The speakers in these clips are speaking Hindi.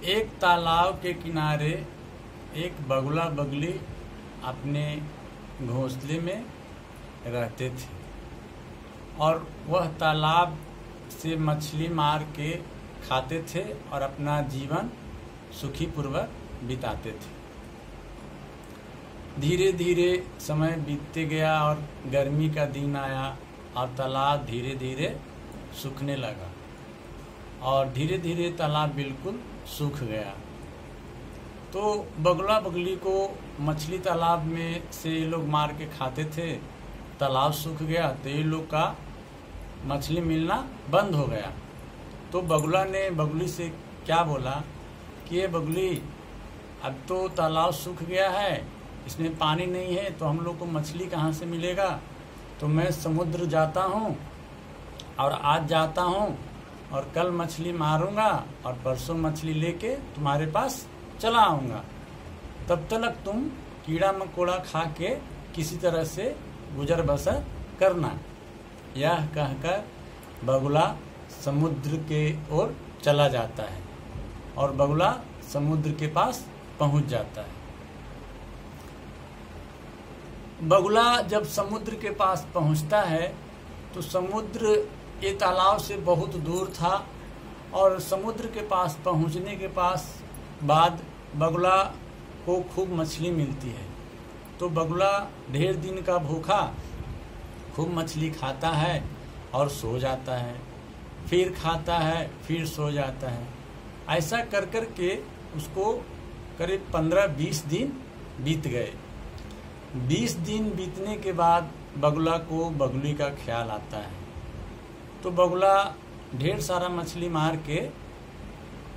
एक तालाब के किनारे एक बगुला बगली अपने घोंसले में रहते थे और वह तालाब से मछली मार के खाते थे और अपना जीवन सुखीपूर्वक बिताते थे। धीरे धीरे समय बीतते गया और गर्मी का दिन आया और तालाब धीरे धीरे सूखने लगा और धीरे धीरे तालाब बिल्कुल सूख गया। तो बगुला बगली को मछली तालाब में से ये लोग मार के खाते थे, तालाब सूख गया तो ये लोग का मछली मिलना बंद हो गया। तो बगुला ने बगली से क्या बोला कि ये बगली, अब तो तालाब सूख गया है, इसमें पानी नहीं है तो हम लोग को मछली कहाँ से मिलेगा। तो मैं समुद्र जाता हूँ और आज जाता हूँ और कल मछली मारूंगा और परसों मछली लेके तुम्हारे पास चला आऊँगा। तब तक तुम कीड़ा मकोड़ा खा के किसी तरह से गुजर बसर करना। यह कहकर बगुला समुद्र के ओर चला जाता है और बगुला समुद्र के पास पहुंच जाता है। बगुला जब समुद्र के पास पहुंचता है तो समुद्र ये तालाब से बहुत दूर था और समुद्र के पास पहुंचने के बाद बगुला को खूब मछली मिलती है। तो बगुला ढेर दिन का भूखा खूब मछली खाता है और सो जाता है, फिर खाता है, फिर सो जाता है। ऐसा कर कर के उसको करीब 15-20 दिन बीत गए। 20 दिन बीतने के बाद बगुला को बगुली का ख्याल आता है। तो बगुला ढेर सारा मछली मार के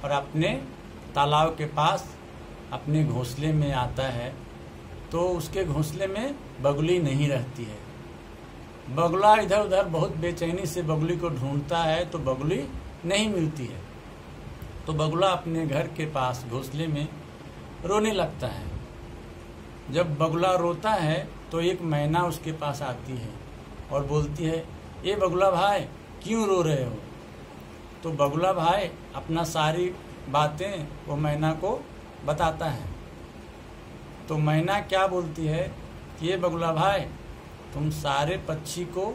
और अपने तालाब के पास अपने घोंसले में आता है। तो उसके घोंसले में बगुली नहीं रहती है। बगुला इधर उधर बहुत बेचैनी से बगुली को ढूंढता है तो बगुली नहीं मिलती है। तो बगुला अपने घर के पास घोंसले में रोने लगता है। जब बगुला रोता है तो एक मैना उसके पास आती है और बोलती है, ये बगुला भाई क्यों रो रहे हो। तो बगुला भाई अपना सारी बातें वो मैना को बताता है। तो मैना क्या बोलती है कि ये बगुला भाई, तुम सारे पक्षी को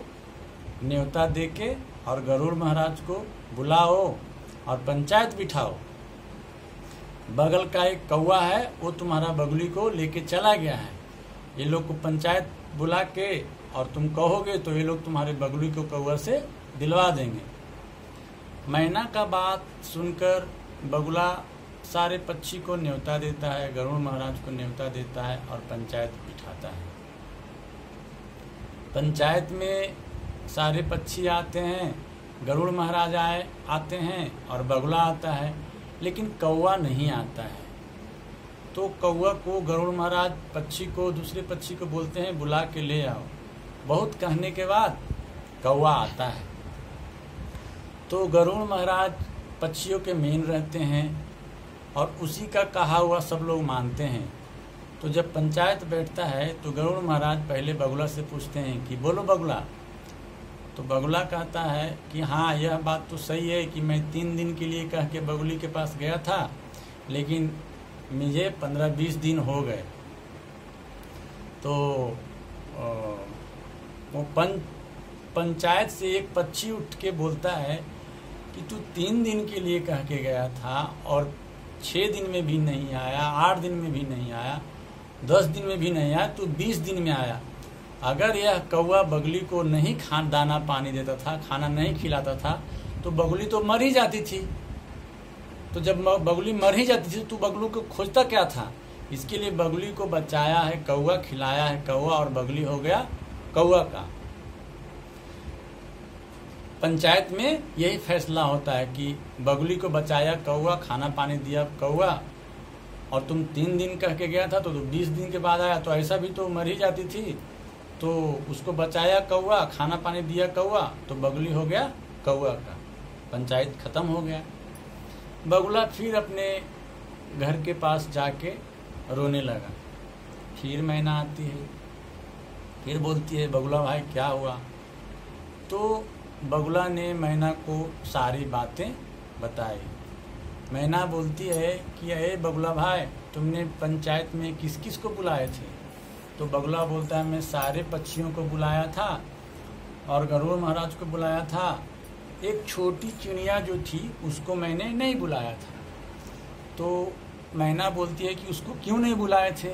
न्योता देके और गरुड़ महाराज को बुलाओ और पंचायत बिठाओ। बगल का एक कौवा है वो तुम्हारा बगुली को लेके चला गया है। ये लोग को पंचायत बुला के और तुम कहोगे तो ये लोग तुम्हारे बगुली को कौवा से दिलवा देंगे। मैना का बात सुनकर बगुला सारे पक्षी को न्योता देता है, गरुड़ महाराज को न्योता देता है और पंचायत बिठाता है। पंचायत में सारे पक्षी आते हैं, गरुड़ महाराज आते हैं और बगुला आता है, लेकिन कौवा नहीं आता है। तो कौवा को गरुड़ महाराज पक्षी को दूसरे पक्षी को बोलते हैं बुला के ले आओ। बहुत कहने के बाद कौवा आता है। तो गरुड़ महाराज पक्षियों के मेन रहते हैं और उसी का कहा हुआ सब लोग मानते हैं। तो जब पंचायत बैठता है तो गरुड़ महाराज पहले बगुला से पूछते हैं कि बोलो बगुला। तो बगुला कहता है कि हाँ, यह बात तो सही है कि मैं 3 दिन के लिए कह के बगुली के पास गया था, लेकिन मुझे 15-20 दिन हो गए। तो वो पंचायत से एक पक्षी उठ के बोलता है कि तू 3 दिन के लिए कह के गया था और 6 दिन में भी नहीं आया, 8 दिन में भी नहीं आया, 10 दिन में भी नहीं आया, तू 20 दिन में आया। अगर यह कौवा बगली को नहीं दाना पानी देता था, खाना नहीं खिलाता था, तो बगुली तो मर ही जाती थी। तो जब बगुली मर ही जाती थी तो बगलू को खोजता क्या था। इसके लिए बगली को बचाया है कौवा, खिलाया है कौवा और बगली हो गया कौवा का। पंचायत में यही फैसला होता है कि बगली को बचाया कौवा, खाना पानी दिया कौवा, और तुम 3 दिन कह के गया था तो 20 दिन के बाद आया तो ऐसा भी तो मर ही जाती थी। तो उसको बचाया कौवा, खाना पानी दिया कौवा, तो बगली हो गया कौवा का। पंचायत खत्म हो गया। बगुला फिर अपने घर के पास जाके रोने लगा। फिर मैना आती है, फिर बोलती है बगुला भाई क्या हुआ। तो बगुला ने मैना को सारी बातें बताई। मैना बोलती है कि अरे बगुला भाई, तुमने पंचायत में किस किस को बुलाए थे? तो बगुला बोलता है मैं सारे पक्षियों को बुलाया था और गरुड़ महाराज को बुलाया था, एक छोटी चिड़िया जो थी उसको मैंने नहीं बुलाया था। तो मैना बोलती है कि उसको क्यों नहीं बुलाए थे?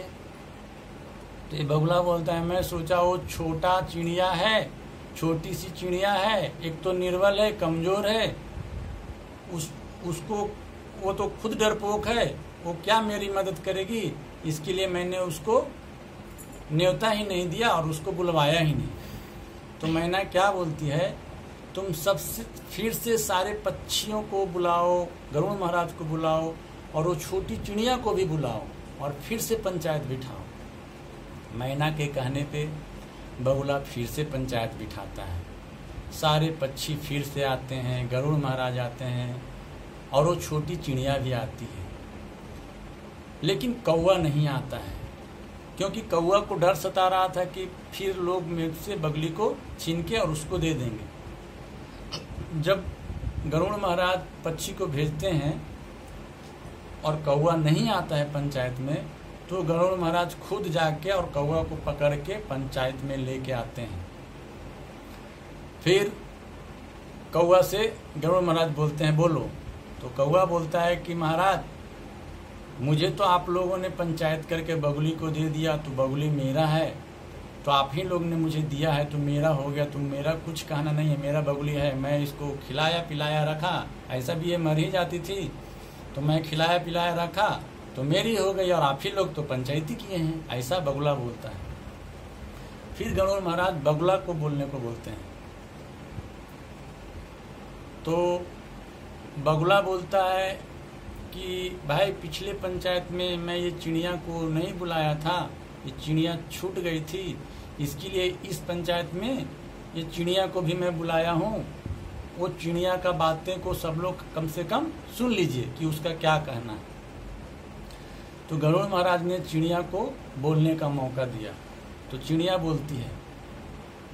तो ये बगुला बोलता है मैं सोचा वो छोटा चिड़िया है, छोटी सी चिड़िया है, एक तो निर्बल है, कमजोर है, उसको वो तो खुद डरपोक है, वो क्या मेरी मदद करेगी, इसके लिए मैंने उसको न्योता ही नहीं दिया और उसको बुलवाया ही नहीं। तो मैना क्या बोलती है, तुम सबसे फिर से सारे पक्षियों को बुलाओ, गरुड़ महाराज को बुलाओ और वो छोटी चिड़िया को भी बुलाओ और फिर से पंचायत बिठाओ। मैना के कहने पे बगुला फिर से पंचायत बिठाता है, सारे पक्षी फिर से आते हैं, गरुड़ महाराज आते हैं और वो छोटी चिड़िया भी आती है, लेकिन कौवा नहीं आता है, क्योंकि कौवा को डर सता रहा था कि फिर लोग मेरे से बगली को छीन के और उसको दे देंगे। जब गरुड़ महाराज पक्षी को भेजते हैं और कौवा नहीं आता है पंचायत में, तो गरुड़ महाराज खुद जाके और कौवा को पकड़ के पंचायत में लेके आते हैं। फिर कौवा से गरुड़ महाराज बोलते हैं बोलो। तो कौवा बोलता है कि महाराज, मुझे तो आप लोगों ने पंचायत करके बगुली को दे दिया, तो बगुली मेरा है, तो आप ही लोग ने मुझे दिया है तो मेरा हो गया, तो मेरा कुछ कहना नहीं है, मेरा बगुली है, मैं इसको खिलाया पिलाया रखा, ऐसा भी ये मर ही जाती थी तो मैं खिलाया पिलाया रखा तो मेरी हो गई और आप ही लोग तो पंचायती किए हैं, ऐसा बगुला बोलता है। फिर गरुड़ महाराज बगुला को बोलने को बोलते हैं। तो बगुला बोलता है कि भाई पिछले पंचायत में मैं ये चिड़िया को नहीं बुलाया था, ये चिड़िया छूट गई थी, इसके लिए इस पंचायत में ये चिड़िया को भी मैं बुलाया हूँ, वो चिड़िया का बातें को सब लोग कम से कम सुन लीजिए कि उसका क्या कहना है। तो गरुड़ महाराज ने चिड़िया को बोलने का मौका दिया। तो चिड़िया बोलती है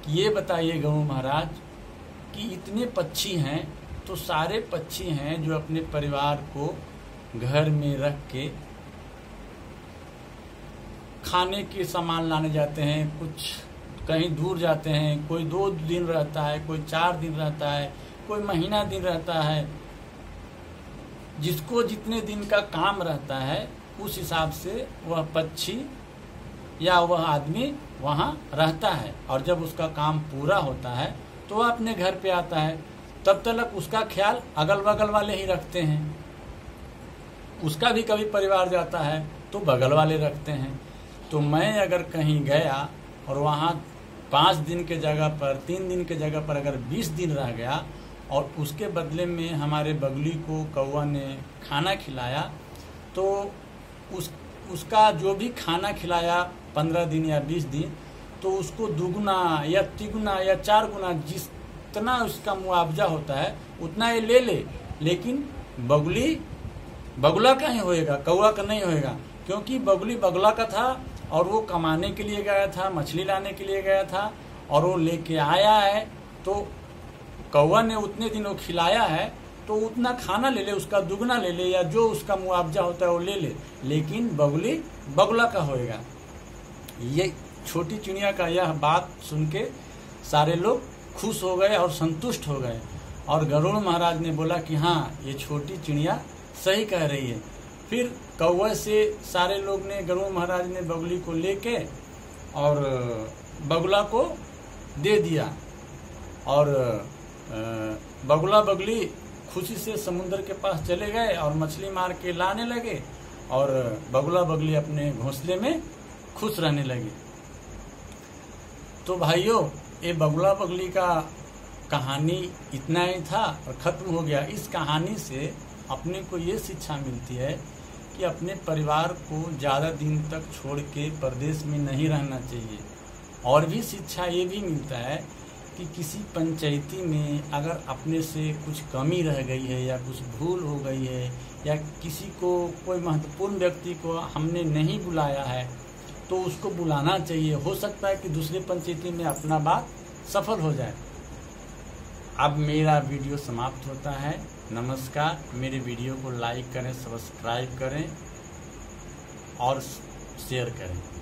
कि ये बताइए गरुड़ महाराज कि इतने पक्षी हैं, तो सारे पक्षी हैं जो अपने परिवार को घर में रख के खाने के सामान लाने जाते हैं, कुछ कहीं दूर जाते हैं, कोई 2 दिन रहता है, कोई 4 दिन रहता है, कोई महीना दिन रहता है, जिसको जितने दिन का काम रहता है उस हिसाब से वह पक्षी या वह आदमी वहाँ रहता है, और जब उसका काम पूरा होता है तो वह अपने घर पे आता है। तब तक उसका ख्याल अगल बगल वाले ही रखते हैं, उसका भी कभी परिवार जाता है तो बगल वाले रखते हैं। तो मैं अगर कहीं गया और वहाँ 5 दिन के जगह पर 3 दिन के जगह पर अगर 20 दिन रह गया और उसके बदले में हमारे बगली को कौवा ने खाना खिलाया, तो उसका जो भी खाना खिलाया 15 दिन या 20 दिन, तो उसको दुगुना या तिगुना या 4 गुना जितना उसका मुआवजा होता है उतना ये ले ले, लेकिन बगुला का ही होएगा, कौवा का नहीं होएगा, क्योंकि बगुली बगुला का था और वो कमाने के लिए गया था, मछली लाने के लिए गया था और वो लेके आया है। तो कौवा ने उतने दिन वो खिलाया है तो उतना खाना ले ले, उसका दुगना ले ले, या जो उसका मुआवजा होता है वो ले ले, लेकिन बगुली बगुला का होएगा। ये छोटी चिड़िया का यह बात सुन के सारे लोग खुश हो गए और संतुष्ट हो गए, और गरुड़ महाराज ने बोला कि हाँ ये छोटी चिड़िया सही कह रही है। फिर कौवे से सारे लोग ने, गरुड़ महाराज ने बगुली को लेके और बगुला को दे दिया, और बगुला बगली खुशी से समुद्र के पास चले गए और मछली मार के लाने लगे, और बगुला बगली अपने घोंसले में खुश रहने लगे। तो भाइयों, ये बगुला बगली का कहानी इतना ही था और ख़त्म हो गया। इस कहानी से अपने को ये शिक्षा मिलती है कि अपने परिवार को ज़्यादा दिन तक छोड़ के परदेश में नहीं रहना चाहिए। और भी शिक्षा ये भी मिलता है कि किसी पंचायती में अगर अपने से कुछ कमी रह गई है या कुछ भूल हो गई है या किसी को, कोई महत्वपूर्ण व्यक्ति को हमने नहीं बुलाया है, तो उसको बुलाना चाहिए। हो सकता है कि दूसरे पंचायती में अपना बात सफल हो जाए। अब मेरा वीडियो समाप्त होता है। नमस्कार। मेरे वीडियो को लाइक करें, सब्सक्राइब करें और शेयर करें।